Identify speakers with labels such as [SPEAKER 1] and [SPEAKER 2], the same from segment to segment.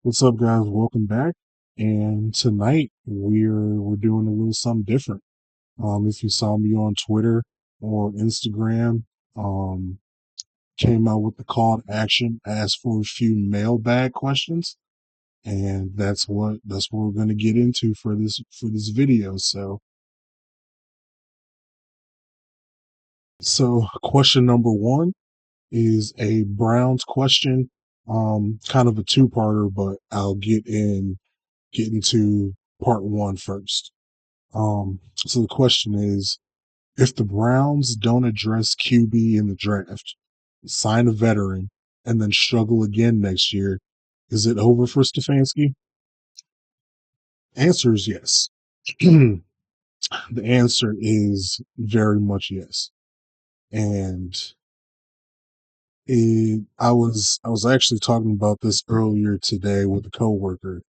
[SPEAKER 1] What's up, guys? Welcome back. And tonight we're doing a little something different. If you saw me on Twitter or Instagram, um, came out with the call to action, asked for a few mailbag questions, and that's what we're going to get into for this video. So question number one is a Browns question, kind of a two-parter, but I'll get into part one first. So the question is, if the Browns don't address QB in the draft, sign a veteran, and then struggle again next year, is it over for Stefanski? Answer is yes. The answer is very much yes. And I was actually talking about this earlier today with a coworker.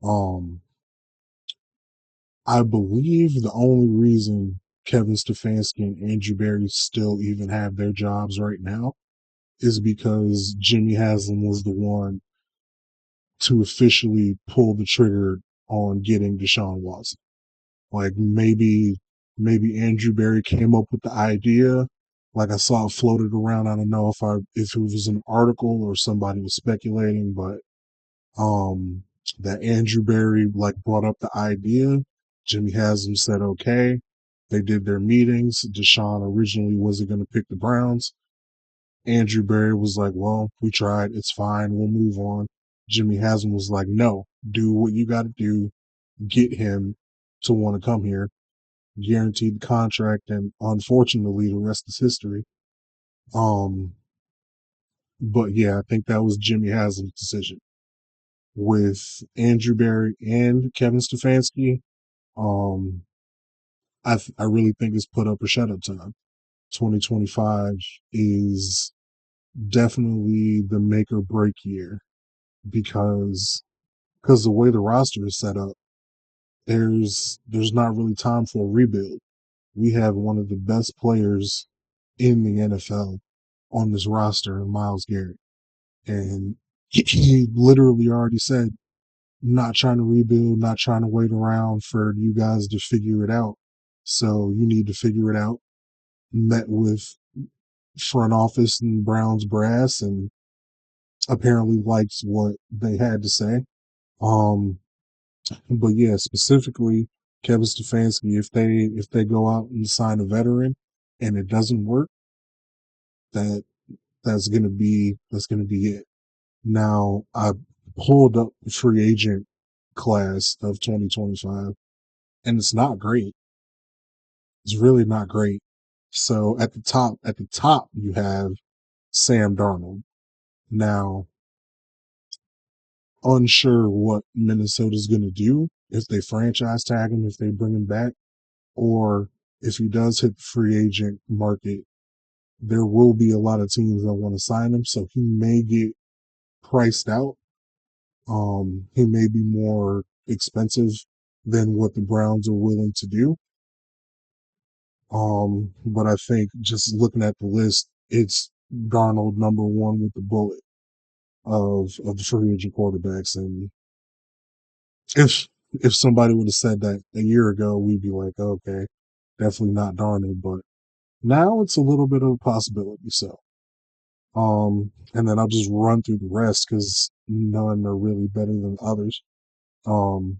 [SPEAKER 1] Um, I believe the only reason Kevin Stefanski and Andrew Berry still even have their jobs right now is because Jimmy Haslam was the one to officially pull the trigger on getting Deshaun Watson. Like maybe Andrew Berry came up with the idea. Like I saw it floated around. I don't know if it was an article or somebody was speculating, but um that Andrew Berry like brought up the idea. Jimmy Haslam said okay. They did their meetings. Deshaun originally wasn't going to pick the Browns. Andrew Berry was like, well, we tried. It's fine. We'll move on. Jimmy Haslam was like, no, do what you got to do. Get him to want to come here. Guaranteed the contract. And unfortunately, the rest is history. Um, but yeah, I think that was Jimmy Haslam's decision. With Andrew Berry and Kevin Stefanski, um, I really think it's put up or shut up time. 2025 is definitely the make or break year because the way the roster is set up, there's not really time for a rebuild. We have one of the best players in the NFL on this roster, in Myles Garrett, and he literally already said, "Not trying to rebuild, not trying to wait around for you guys to figure it out. So you need to figure it out." Met with front office and Browns brass, and apparently liked what they had to say. Um, But yeah, specifically Kevin Stefanski, if they go out and sign a veteran and it doesn't work, that that's gonna be it. Now I pulled up the free agent class of 2025, and it's not great. It's really not great. So at the top you have Sam Darnold. Now, unsure what Minnesota's gonna do if they franchise tag him, if they bring him back, or if he does hit the free agent market, there will be a lot of teams that want to sign him. So he may get priced out. He may be more expensive than what the Browns are willing to do. But I think just looking at the list, it's Darnold number one with the bullet of the free agent quarterbacks. And if somebody would have said that a year ago, we'd be like, okay, definitely not Darnold. But now it's a little bit of a possibility. So and then I'll just run through the rest because none are really better than others. Um,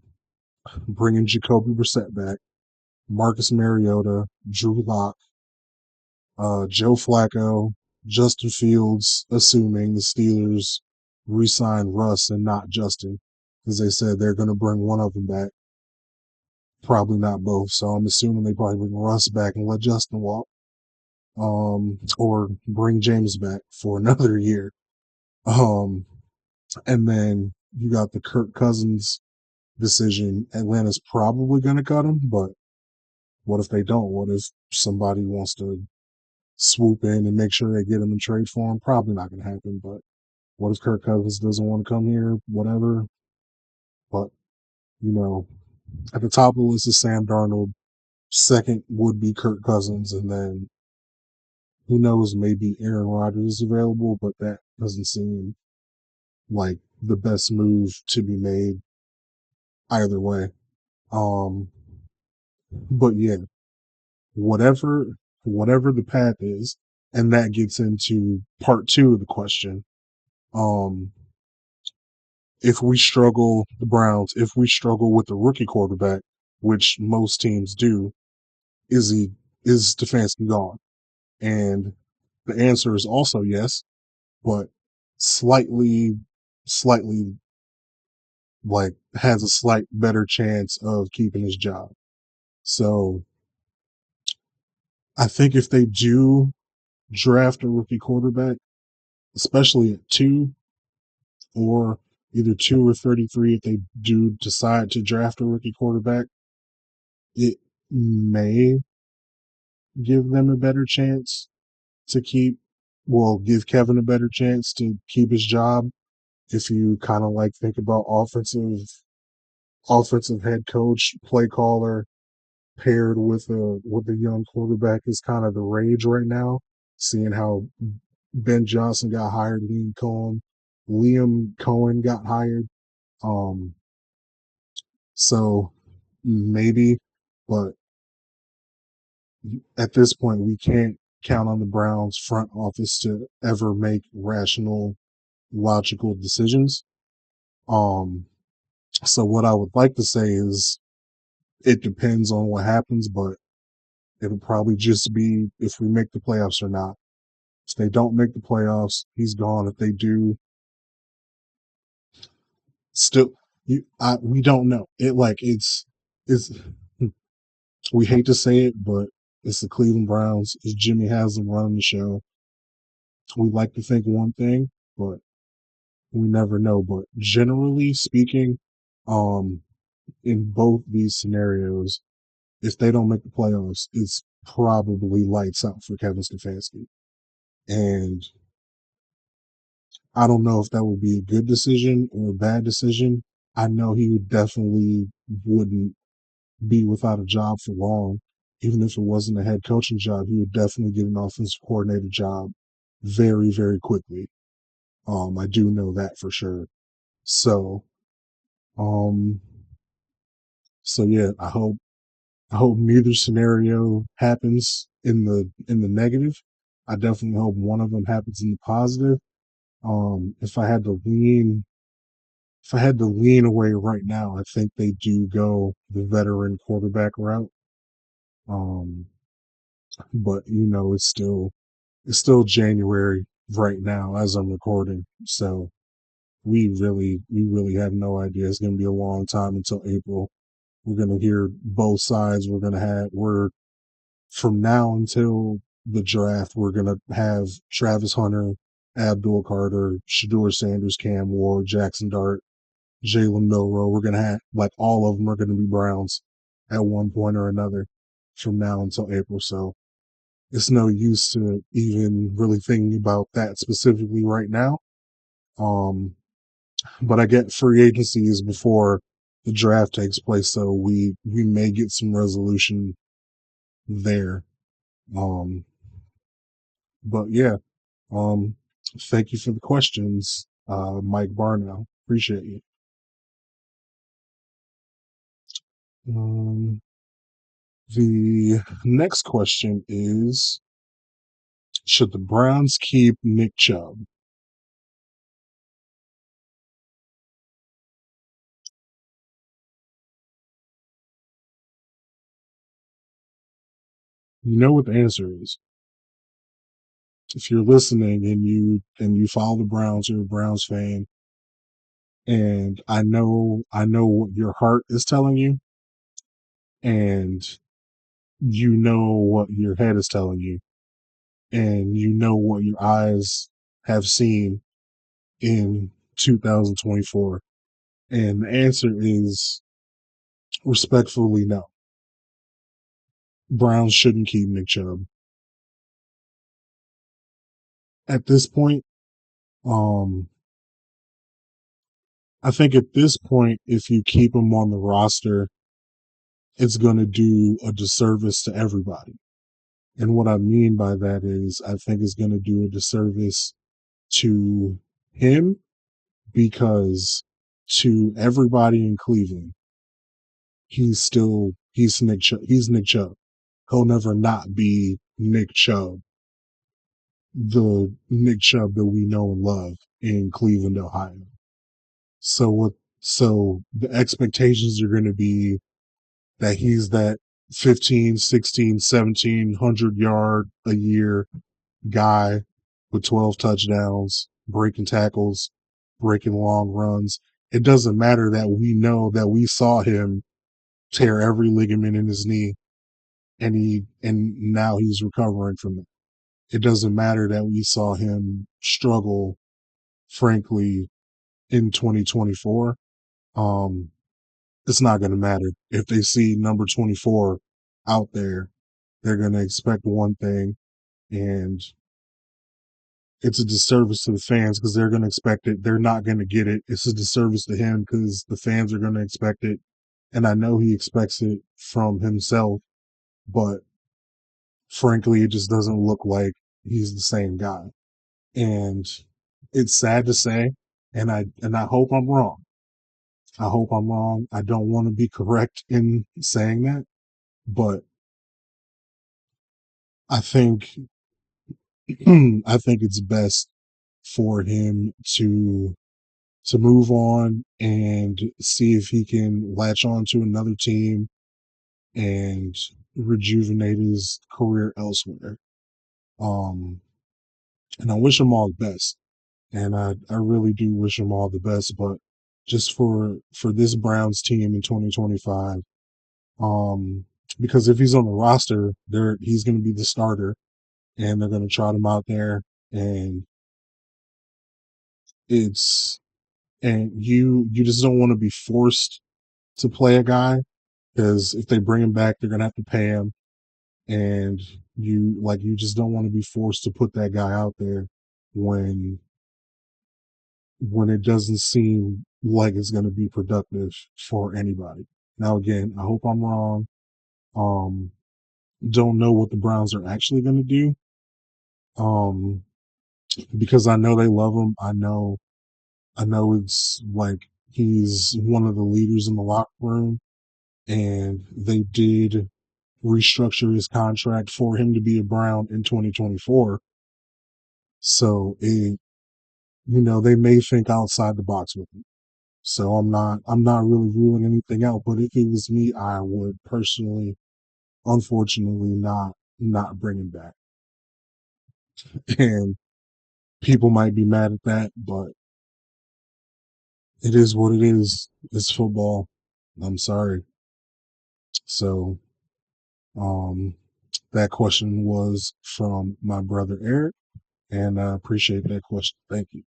[SPEAKER 1] Bringing Jacoby Brissett back, Marcus Mariota, Drew Lock, Joe Flacco, Justin Fields, assuming the Steelers re-sign Russ and not Justin, because they said they're going to bring one of them back, probably not both. So I'm assuming they probably bring Russ back and let Justin walk, or bring James back for another year. Um, And then you got the Kirk Cousins decision. Atlanta's probably going to cut him, but what if they don't? What if somebody wants to swoop in and make sure they get him and trade for him? Probably not going to happen, but what if Kirk Cousins doesn't want to come here? Whatever. But, you know, at the top of the list is Sam Darnold. Second would be Kirk Cousins. And then who knows, maybe Aaron Rodgers is available, but that doesn't seem like the best move to be made either way. Um, but yeah, whatever whatever the path is, and that gets into part two of the question. Um, if we struggle, the Browns, if we struggle with the rookie quarterback, which most teams do, is he is Stefanski gone? And the answer is also yes, but slightly, slightly like has a slight better chance of keeping his job. So I think if they do draft a rookie quarterback, especially at two or either 2 or 33, if they do decide to draft a rookie quarterback, it may give them a better chance to keep, well, give Kevin a better chance to keep his job. If you kind of like think about offensive head coach, play caller paired with a young quarterback is kind of the rage right now. Seeing how Ben Johnson got hired, Liam Cohen got hired. Um, so maybe, but at this point, we can't count on the Browns front office to ever make rational, logical decisions. Um, so what I would like to say is it depends on what happens, but it'll probably just be if we make the playoffs or not. If they don't make the playoffs, he's gone. If they do, still, we don't know. It's we hate to say it, but it's the Cleveland Browns. It's Jimmy Haslam running the show. We like to think one thing, but we never know. But generally speaking, um, in both these scenarios, if they don't make the playoffs, it's probably lights out for Kevin Stefanski. And I don't know if that would be a good decision or a bad decision. I know he would definitely wouldn't be without a job for long. Even if it wasn't a head coaching job, he would definitely get an offensive coordinator job very, very quickly. I do know that for sure. So, um, so yeah, I hope neither scenario happens in the negative. I definitely hope one of them happens in the positive. If I had to lean if I had to lean away right now, I think they do go the veteran quarterback route. Um, but it's still January right now as I'm recording, so we really have no idea. It's going to be a long time until April. We're going to hear both sides. We're from now until the draft. We're going to have Travis Hunter, Abdul Carter, Shador Sanders, Cam Ward, Jackson Dart, Jalen Milroe. We're going to have, like, all of them are going to be Browns at one point or another from now until April. So it's no use to even really thinking about that specifically right now. Um, but I get free agency is before the draft takes place, so we may get some resolution there. Um, but yeah, um, thank you for the questions, Mike Barnow. Appreciate you. Um, the next question is: should the Browns keep Nick Chubb? You know what the answer is. If you're listening and you follow the Browns, you're a Browns fan, and I know what your heart is telling you, and you know what your head is telling you, and you know what your eyes have seen in 2024. And the answer is respectfully no. Browns shouldn't keep Nick Chubb at this point. Um, I think at this point, if you keep him on the roster, it's going to do a disservice to everybody. And what I mean by that is, I think it's going to do a disservice to him, because to everybody in Cleveland, he's Nick Chubb. He'll never not be Nick Chubb, the Nick Chubb that we know and love in Cleveland, Ohio. So what? So the expectations are going to be that he's that 15, 16, 1,700 yard a year guy with 12 touchdowns, breaking tackles, breaking long runs. It doesn't matter that we know that we saw him tear every ligament in his knee and now he's recovering from it. It doesn't matter that we saw him struggle, frankly, in 2024. Um, it's not going to matter. If they see number 24 out there, they're going to expect one thing, and it's a disservice to the fans because they're going to expect it. They're not going to get it. It's a disservice to him because the fans are going to expect it. And I know he expects it from himself, but frankly, it just doesn't look like he's the same guy. And it's sad to say, and I hope I'm wrong. I hope I'm wrong. I don't want to be correct in saying that, but I think I think it's best for him to move on and see if he can latch on to another team and rejuvenate his career elsewhere. Um, and I wish him all the best. And I really do wish him all the best. But just for this Browns team in 2025, um, because if he's on the roster, he's going to be the starter, and they're going to trot him out there, and it's and you just don't want to be forced to play a guy because if they bring him back, they're going to have to pay him, and you just don't want to be forced to put that guy out there when it doesn't seem like it's going to be productive for anybody. Now, again, I hope I'm wrong. Um, don't know what the Browns are actually going to do. Um, because I know they love him. I know it's like he's one of the leaders in the locker room, and they did restructure his contract for him to be a Brown in 2024. So they may think outside the box with him. So I'm not really ruling anything out. But if it was me, I would personally, unfortunately, not bring him back. And people might be mad at that, but it is what it is. It's football. I'm sorry. So um, that question was from my brother Eric, and I appreciate that question. Thank you.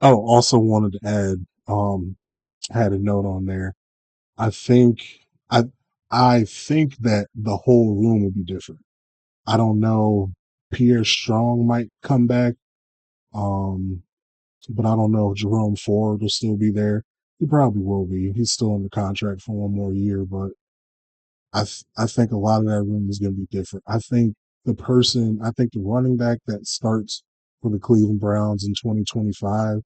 [SPEAKER 1] Oh, also wanted to add, had a note on there. I think I I think that the whole room will be different. I don't know. Pierre Strong might come back, um, but I don't know if Jerome Ford will still be there. He probably will be. He's still under contract for one more year, but I think a lot of that room is going to be different. I think the running back that starts for the Cleveland Browns in 2025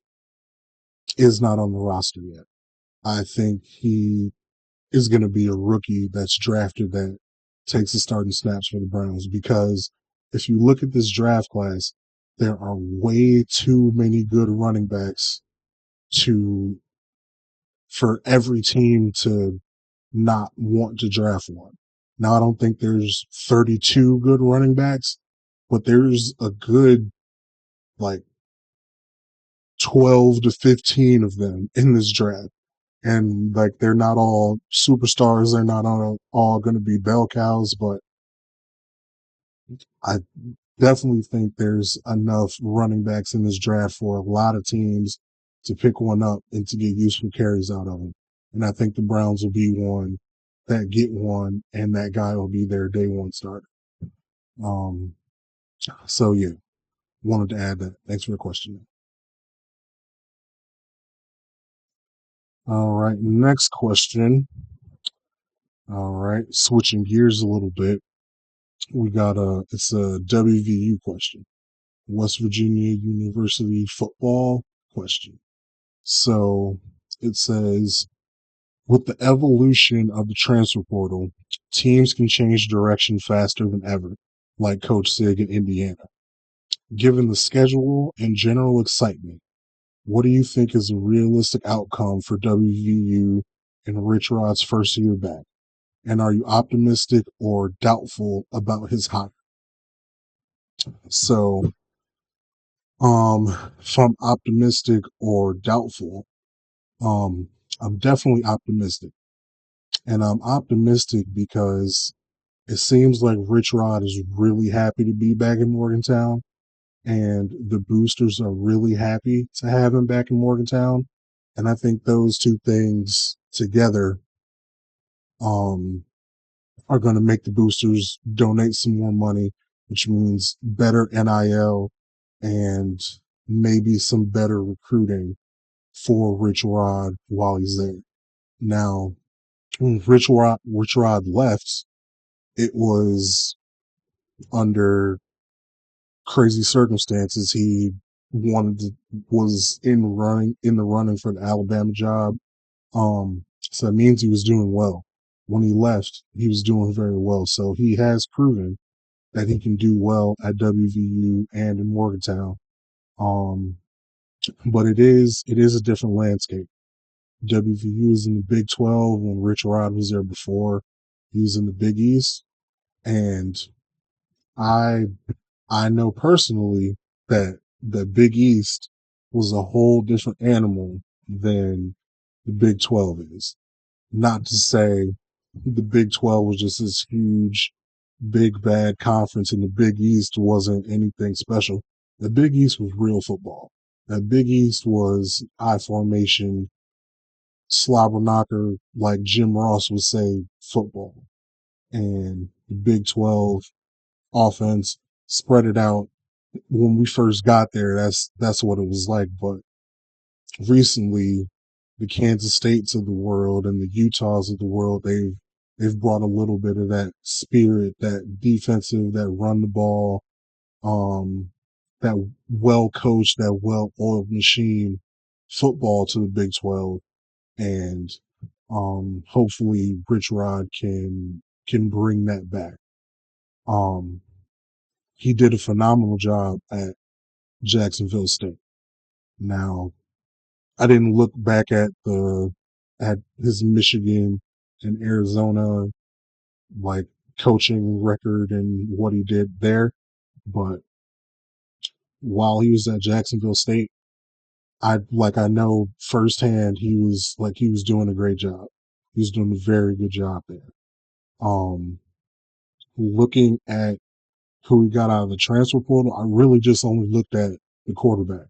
[SPEAKER 1] is not on the roster yet. I think he is going to be a rookie that's drafted that takes the starting snaps for the Browns because if you look at this draft class, there are way too many good running backs to for every team to not want to draft one. Now I don't think there's 32 good running backs, but there's a good like 12 to 15 of them in this draft. And like they're not all superstars, they're not all going to be bell cows, but I definitely think there's enough running backs in this draft for a lot of teams to pick one up and to get useful carries out of them. And I think the Browns will be one that get one, and that guy will be their day one starter. Um, so yeah, wanted to add that. Thanks for the question. All right, next question. All right, switching gears a little bit. We got it's a WVU question. West Virginia University football question. So it says, with the evolution of the transfer portal, teams can change direction faster than ever, like Coach Sig in Indiana. Given the schedule and general excitement, what do you think is a realistic outcome for WVU in Rich Rod's first year back? And are you optimistic or doubtful about his hire? So, if I'm optimistic or doubtful, um, I'm definitely optimistic. And I'm optimistic because it seems like Rich Rod is really happy to be back in Morgantown, and the boosters are really happy to have him back in Morgantown. And I think those two things together um, are going to make the boosters donate some more money, which means better NIL and maybe some better recruiting for Rich Rod while he's there. Now, when Rich Rod left, it was under crazy circumstances. He wanted to, was in the running for the Alabama job. So that means he was doing well. When he left, he was doing very well. So he has proven that he can do well at WVU and in Morgantown. Um, but it is a different landscape. WVU was in the Big 12 when Rich Rod was there before. He was in the Big East, and I I know personally that the Big East was a whole different animal than the Big 12 is. Not to say the Big 12 was just this huge, big, bad conference and the Big East wasn't anything special. The Big East was real football. The Big East was I formation, slobber knocker, like Jim Ross would say, football. And the Big 12 offense spread it out. When we first got there, that's what it was like. But recently, the Kansas States of the world and the Utahs of the world, they've brought a little bit of that spirit, that defensive, that run the ball, um, that well coached, that well oiled machine football to the Big 12, and hopefully Rich Rod can bring that back. Um, he did a phenomenal job at Jacksonville State. Now, I didn't look back at his Michigan and Arizona like coaching record and what he did there, but while he was at Jacksonville State, I know firsthand he was doing a great job. He was doing a very good job there. Um, Looking at who he got out of the transfer portal, I really just only looked at the quarterback,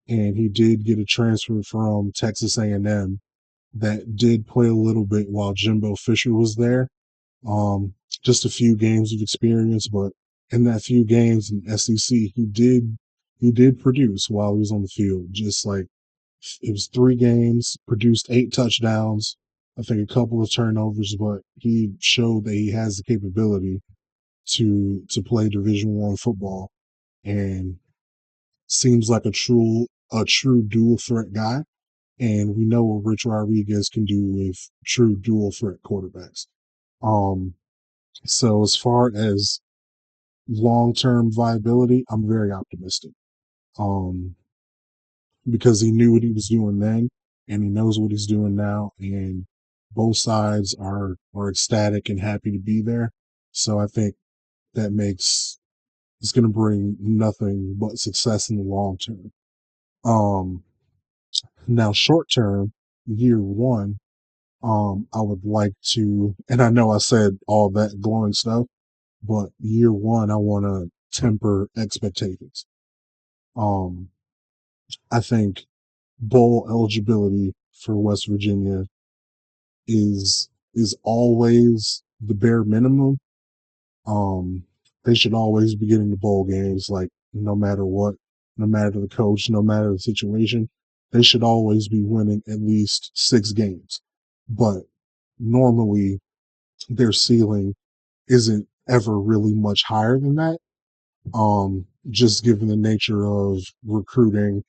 [SPEAKER 1] and he did get a transfer from Texas A&M that did play a little bit while Jimbo Fisher was there. Um, just a few games of experience, but in that few games in SEC, he did produce while he was on the field. Just like it was 3 games, produced 8 touchdowns, I think a couple of turnovers, but he showed that he has the capability to play Division I football, and seems like a true dual threat guy. And we know what Rich Rodriguez can do with true dual threat quarterbacks. Um, so as far as long term viability, I'm very optimistic. Um, because he knew what he was doing then, and he knows what he's doing now, and both sides are ecstatic and happy to be there. So I think that makes it's going to bring nothing but success in the long term. Um, Now short term, year one, I would like to, and I know I said all that glowing stuff, but year one, I want to temper expectations. Um, I think bowl eligibility for West Virginia is always the bare minimum. Um, they should always be getting the bowl games, like no matter what, no matter the coach, no matter the situation, they should always be winning at least 6 games. But normally their ceiling isn't ever really much higher than that. just given the nature of recruiting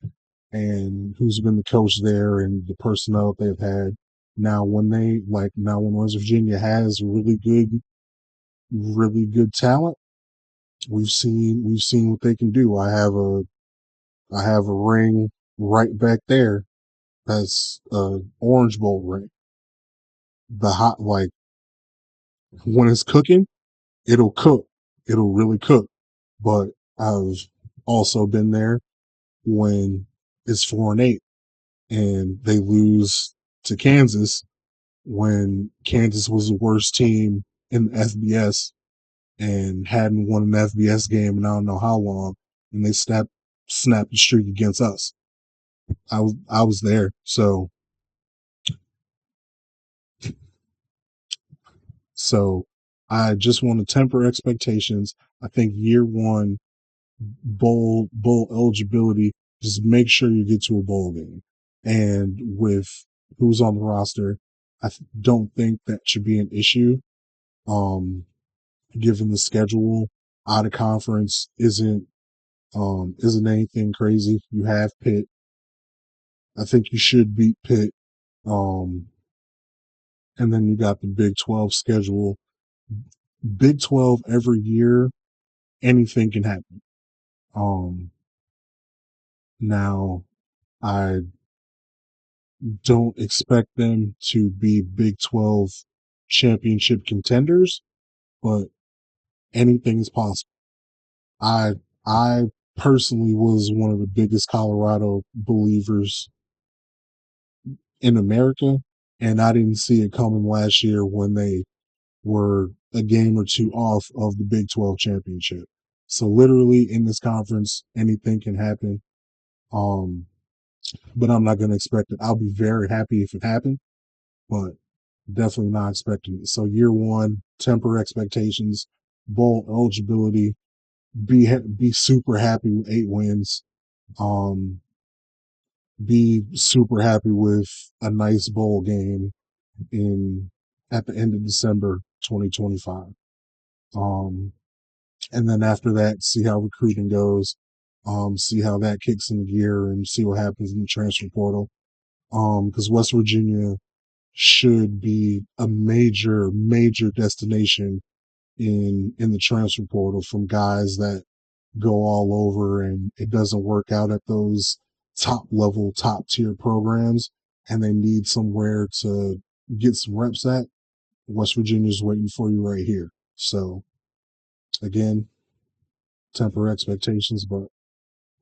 [SPEAKER 1] and who's been the coach there and the personnel that they've had. Now when West Virginia has really good talent, we've seen what they can do. I have a ring right back there that's a Orange Bowl ring. The hot like when it's cooking, it'll cook. It'll really cook. But I've also been there when it's 4-8 and they lose to Kansas when Kansas was the worst team in the FBS and hadn't won an FBS game in I don't know how long, and they snapped the streak against us. I was there, so I just want to temper expectations. I think year one bowl eligibility, just make sure you get to a bowl game, and with who's on the roster, don't think that should be an issue. Um, Given the schedule, out of conference isn't anything crazy. You have Pitt. I think you should beat Pitt. Um, and then you got the Big 12 schedule. Big 12 every year, anything can happen. Um, Now I don't expect them to be Big 12 championship contenders, but anything is possible. I I personally was one of the biggest Colorado believers in America, and I didn't see it coming last year when they were a game or two off of the Big 12 championship. So literally in this conference, anything can happen. Um, but I'm not going to expect it. I'll be very happy if it happened, but definitely not expecting it. So year one, temper expectations, bowl eligibility, be super happy with 8 wins. Um, be super happy with a nice bowl game in at the end of December 2025. Um, and then after that, see how recruiting goes, see how that kicks into gear, and see what happens in the transfer portal. Because West Virginia should be a major destination in the transfer portal from guys that go all over and it doesn't work out at those top tier programs and they need somewhere to get some reps at. West Virginia's waiting for you right here. So again, temper expectations, but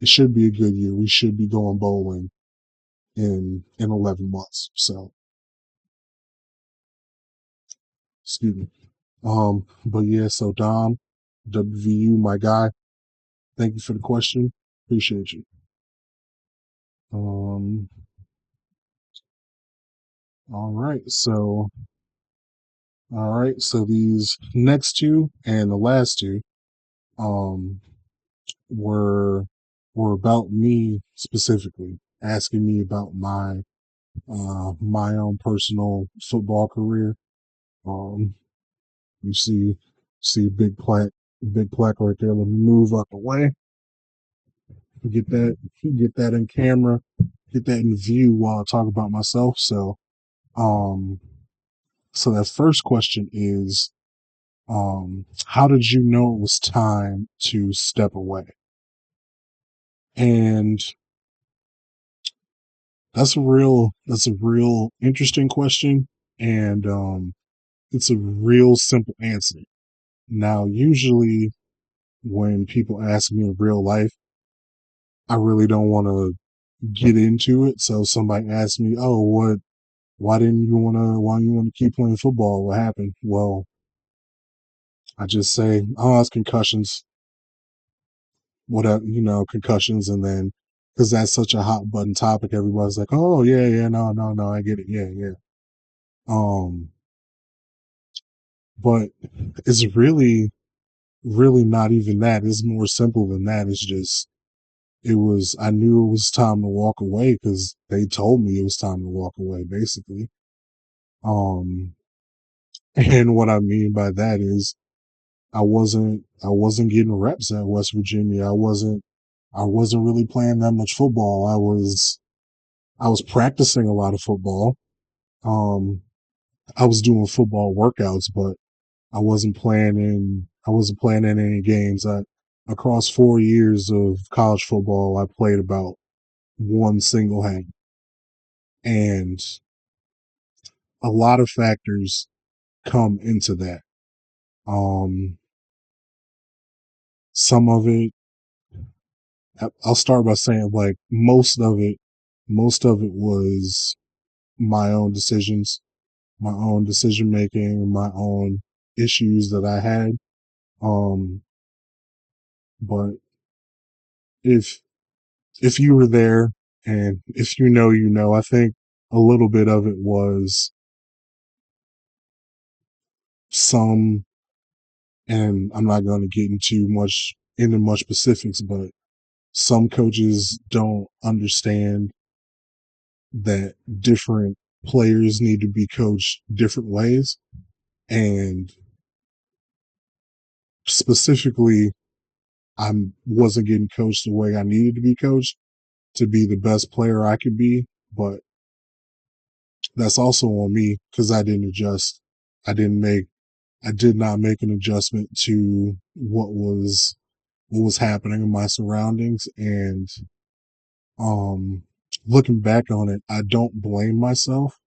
[SPEAKER 1] it should be a good year. We should be going bowling in 11 months. So excuse me. But yeah, so Dom, WVU, my guy, thank you for the question. Appreciate you. Um, all right, so these next two and the last two, um, were about me specifically, asking me about my own personal football career. Um, you see a big plaque right there. Let me move out the way. Get that get that in camera, get that in view while I talk about myself. Um, so that first question is, how did you know it was time to step away? And that's a real interesting question, and it's a real simple answer. Now, usually when people ask me in real life, I really don't want to get into it. So somebody asks me, "Oh, why do you want to keep playing football? What happened?" Well, I just say, "Oh, it's concussions, whatever, concussions," and then because that's such a hot button topic, everybody's like, "Oh, yeah, yeah, no, I get it, yeah, yeah." Um, but it's really not even that. It's more simple than that. It's just I knew it was time to walk away because they told me it was time to walk away, basically. Um, and what I mean by that is I wasn't getting reps at West Virginia. I wasn't really playing that much football. I was practicing a lot of football. Um, I was doing football workouts, but I wasn't playing in any games. Across 4 years of college football, I played about one single game, and a lot of factors come into that. Um, some of it, I'll start by saying like most of it was my own decisions, my own decision making, my own issues that I had. Um, but if if you were there and if you know, you know, I think a little bit of it was some, and I'm not going to get into much specifics, but some coaches don't understand that different players need to be coached different ways. And specifically, I wasn't getting coached the way I needed to be coached to be the best player I could be. But that's also on me because I didn't adjust. I didn't make, I did not make an adjustment to what was happening in my surroundings. And, um, looking back on it, I don't blame myself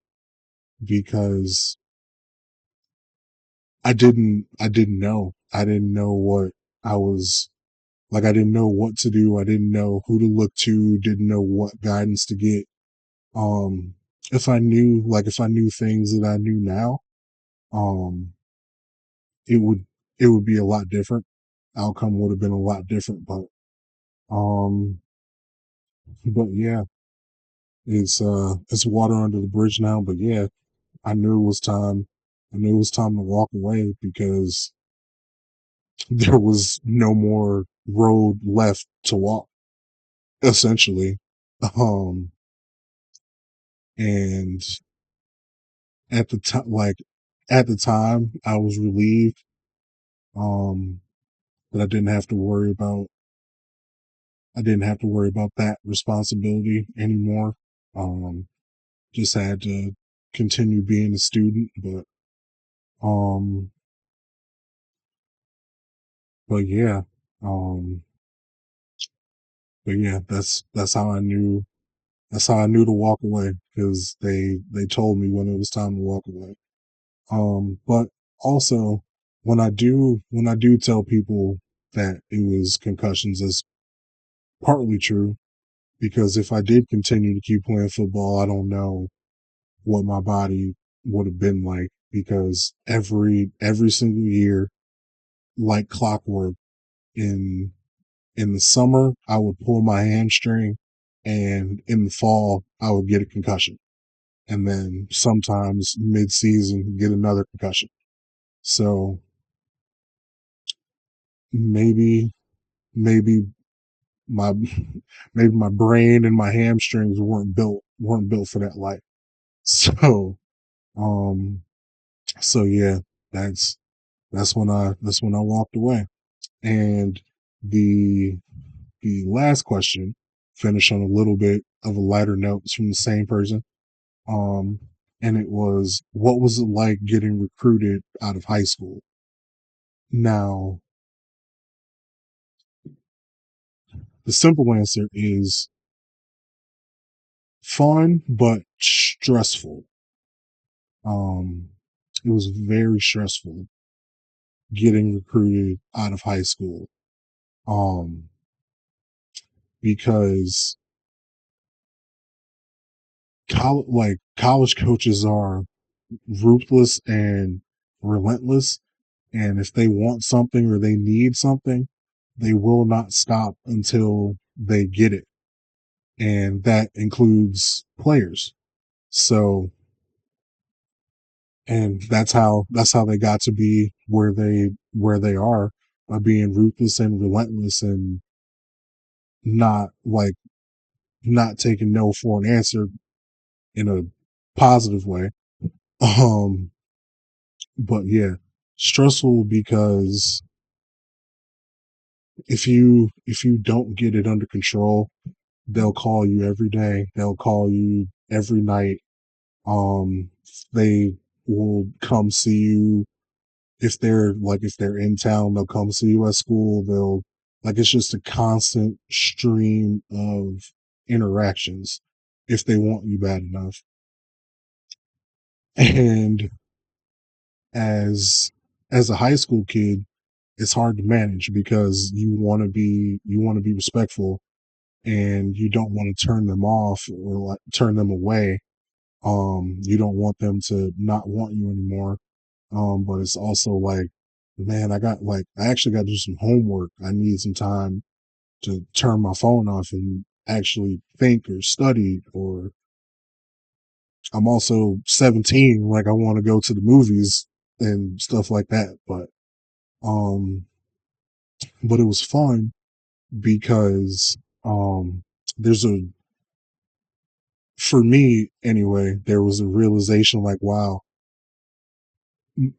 [SPEAKER 1] because I didn't know what I was like. I didn't know what to do. I didn't know who to look to, didn't know what guidance to get. Um, if I knew things that I knew now, um, it would, it would be a lot different. Outcome would have been a lot different, um, but yeah, it's water under the bridge now, but yeah, I knew it was time. I knew it was time to walk away because there was no more road left to walk, essentially. Um, and at the time, I was relieved, um, that I didn't have to worry about that responsibility anymore. Um, just had to continue being a student, um, but yeah, um, but yeah, that's how I knew to walk away because they told me when it was time to walk away. But also when I do tell people that it was concussions, that's partly true because if I did continue to keep playing football, I don't know what my body would have been like because every single year, like clockwork, in in the summer I would pull my hamstring, and in the fall I would get a concussion, and then sometimes mid-season get another concussion. So maybe maybe my maybe my brain and my hamstrings weren't built for that life. So um so yeah, that's that's when I walked away. And the the last question, finished on a little bit of a lighter note, it's from the same person. Um and it was, what was it like getting recruited out of high school? Now, the simple answer is fun but stressful. Um, it was very stressful getting recruited out of high school. Um, because college coaches are ruthless and relentless, and if they want something or they need something, they will not stop until they get it, and that includes players. So, and that's how they got to be where they are, by being ruthless and relentless and not like not taking no for an answer in a positive way. Um, but yeah, stressful because if you don't get it under control, they'll call you every day. They'll call you every night. Um, they will come see you if they're in town, they'll come see you at school. They'll like it's just a constant stream of interactions if they want you bad enough. And as as a high school kid, it's hard to manage because you want to be respectful and you don't want to turn them off or like turn them away. You don't want them to not want you anymore. But it's also like, man, I actually got to do some homework. I need some time to turn my phone off and actually think or study. Or I'm also 17, like I want to go to the movies and stuff like that. Um, but it was fun because, there's a, for me anyway, there was a realization like, wow,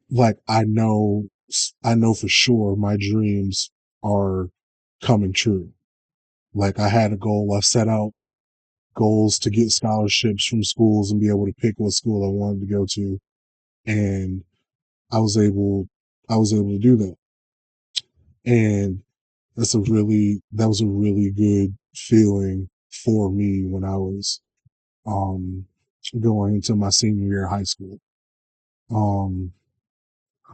[SPEAKER 1] like I know for sure my dreams are coming true. Like I had a goal, I set out goals to get scholarships from schools and be able to pick what school I wanted to go to. And I was able, I was able to do that. And that was a really good feeling for me when I was, um, going into my senior year of high school. Um,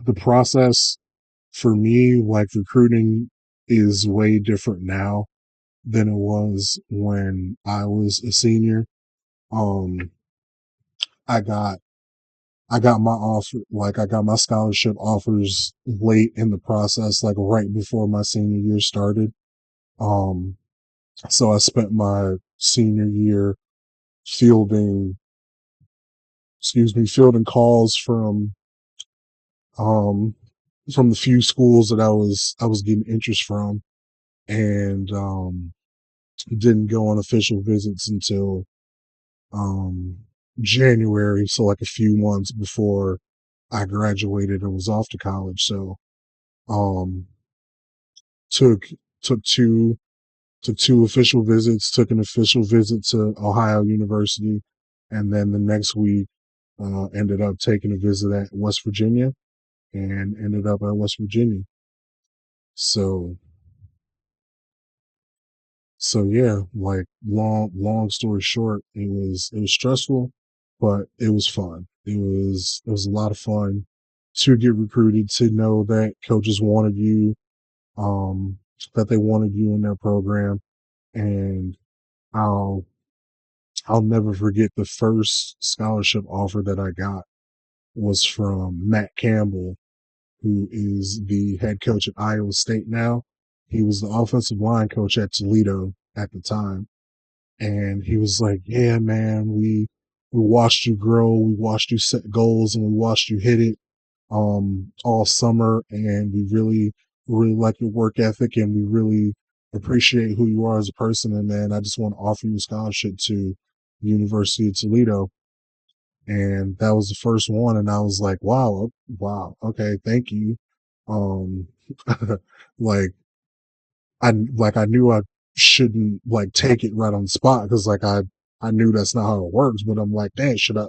[SPEAKER 1] the process for me, like recruiting is way different now than it was when I was a senior. Um, I got I got my offer, like I got my scholarship offers late in the process, like right before my senior year started. Um, so I spent my senior year fielding, fielding calls um, from the few schools that I was getting interest from, and didn't go on official visits until um, January, so like a few months before I graduated and was off to college. So um, took took two took two official visits, took an official visit to Ohio University, and then the next week ended up taking a visit at West Virginia and ended up at West Virginia. So so yeah, like long story short, it was stressful, but it was fun. It was a lot of fun to get recruited, to know that coaches wanted you, um, that they wanted you in their program. And I'll I'll never forget the first scholarship offer that I got was from Matt Campbell, who is the head coach at Iowa State now. He was the offensive line coach at Toledo at the time. And he was like, "Yeah, man, we watched you grow, we watched you set goals, and we watched you hit it all summer, and we really like your work ethic, and we really appreciate who you are as a person. And man, I just want to offer you a scholarship to the University of Toledo." And that was the first one, and I was like, "Wow, wow, okay, thank you." Um, like I knew I shouldn't like take it right on the spot because I knew that's not how it works. But I'm like, damn, should I?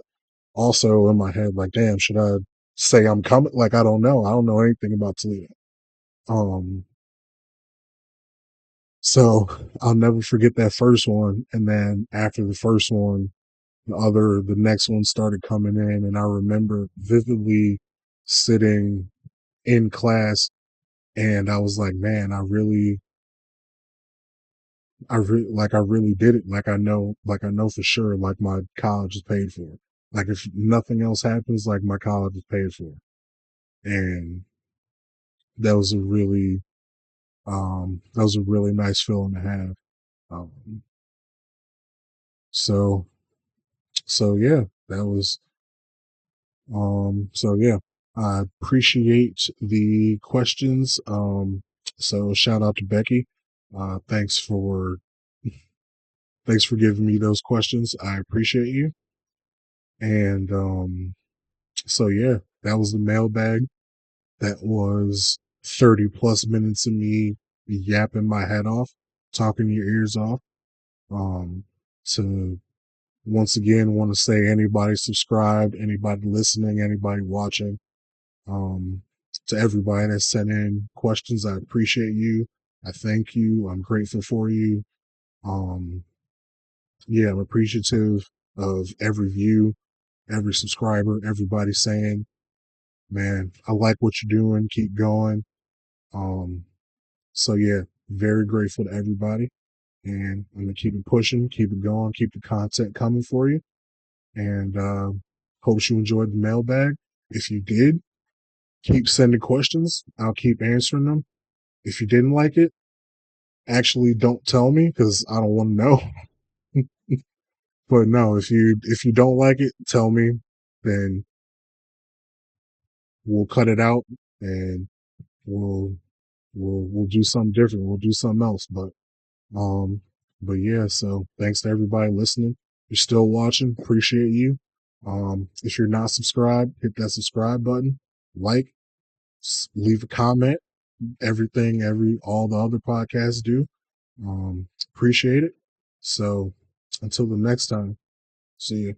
[SPEAKER 1] Also in my head, like, damn, should I say I'm coming? Like, I don't know. I don't know anything about Toledo. Um, so I'll never forget that first one. And then after the first one, the next one started coming in, and I remember vividly sitting in class, and I was like, man, I really did it. Like I know for sure, like my college is paid for. Like if nothing else happens, like my college is paid for. And that was a really, that was a really nice feeling to have. Um, so, so yeah, that was, so yeah, I appreciate the questions. So shout out to Becky. Uh, thanks for, thanks for giving me those questions. I appreciate you. And, so yeah, that was the mailbag. That was 30 plus minutes of me yapping my head off, talking your ears off. Um, to once again want to say anybody subscribed, anybody listening, anybody watching, um, to everybody that sent in questions, I appreciate you. I thank you. I'm grateful for you. Um, yeah, I'm appreciative of every view, every subscriber, everybody saying, man, I like what you're doing. Keep going. Um, so yeah, very grateful to everybody. And I'm gonna keep it pushing, keep it going, keep the content coming for you. And hope you enjoyed the mailbag. If you did, keep sending questions. I'll keep answering them. If you didn't like it, actually don't tell me because I don't want to know. But no, if you don't like it, tell me. Then we'll cut it out and we'll we'll do something different. We'll do something else. Um but yeah, so thanks to everybody listening. If you're still watching, appreciate you. If you're not subscribed, hit that subscribe button, like, leave a comment. Everything, all the other podcasts do. Appreciate it. So until the next time, see you.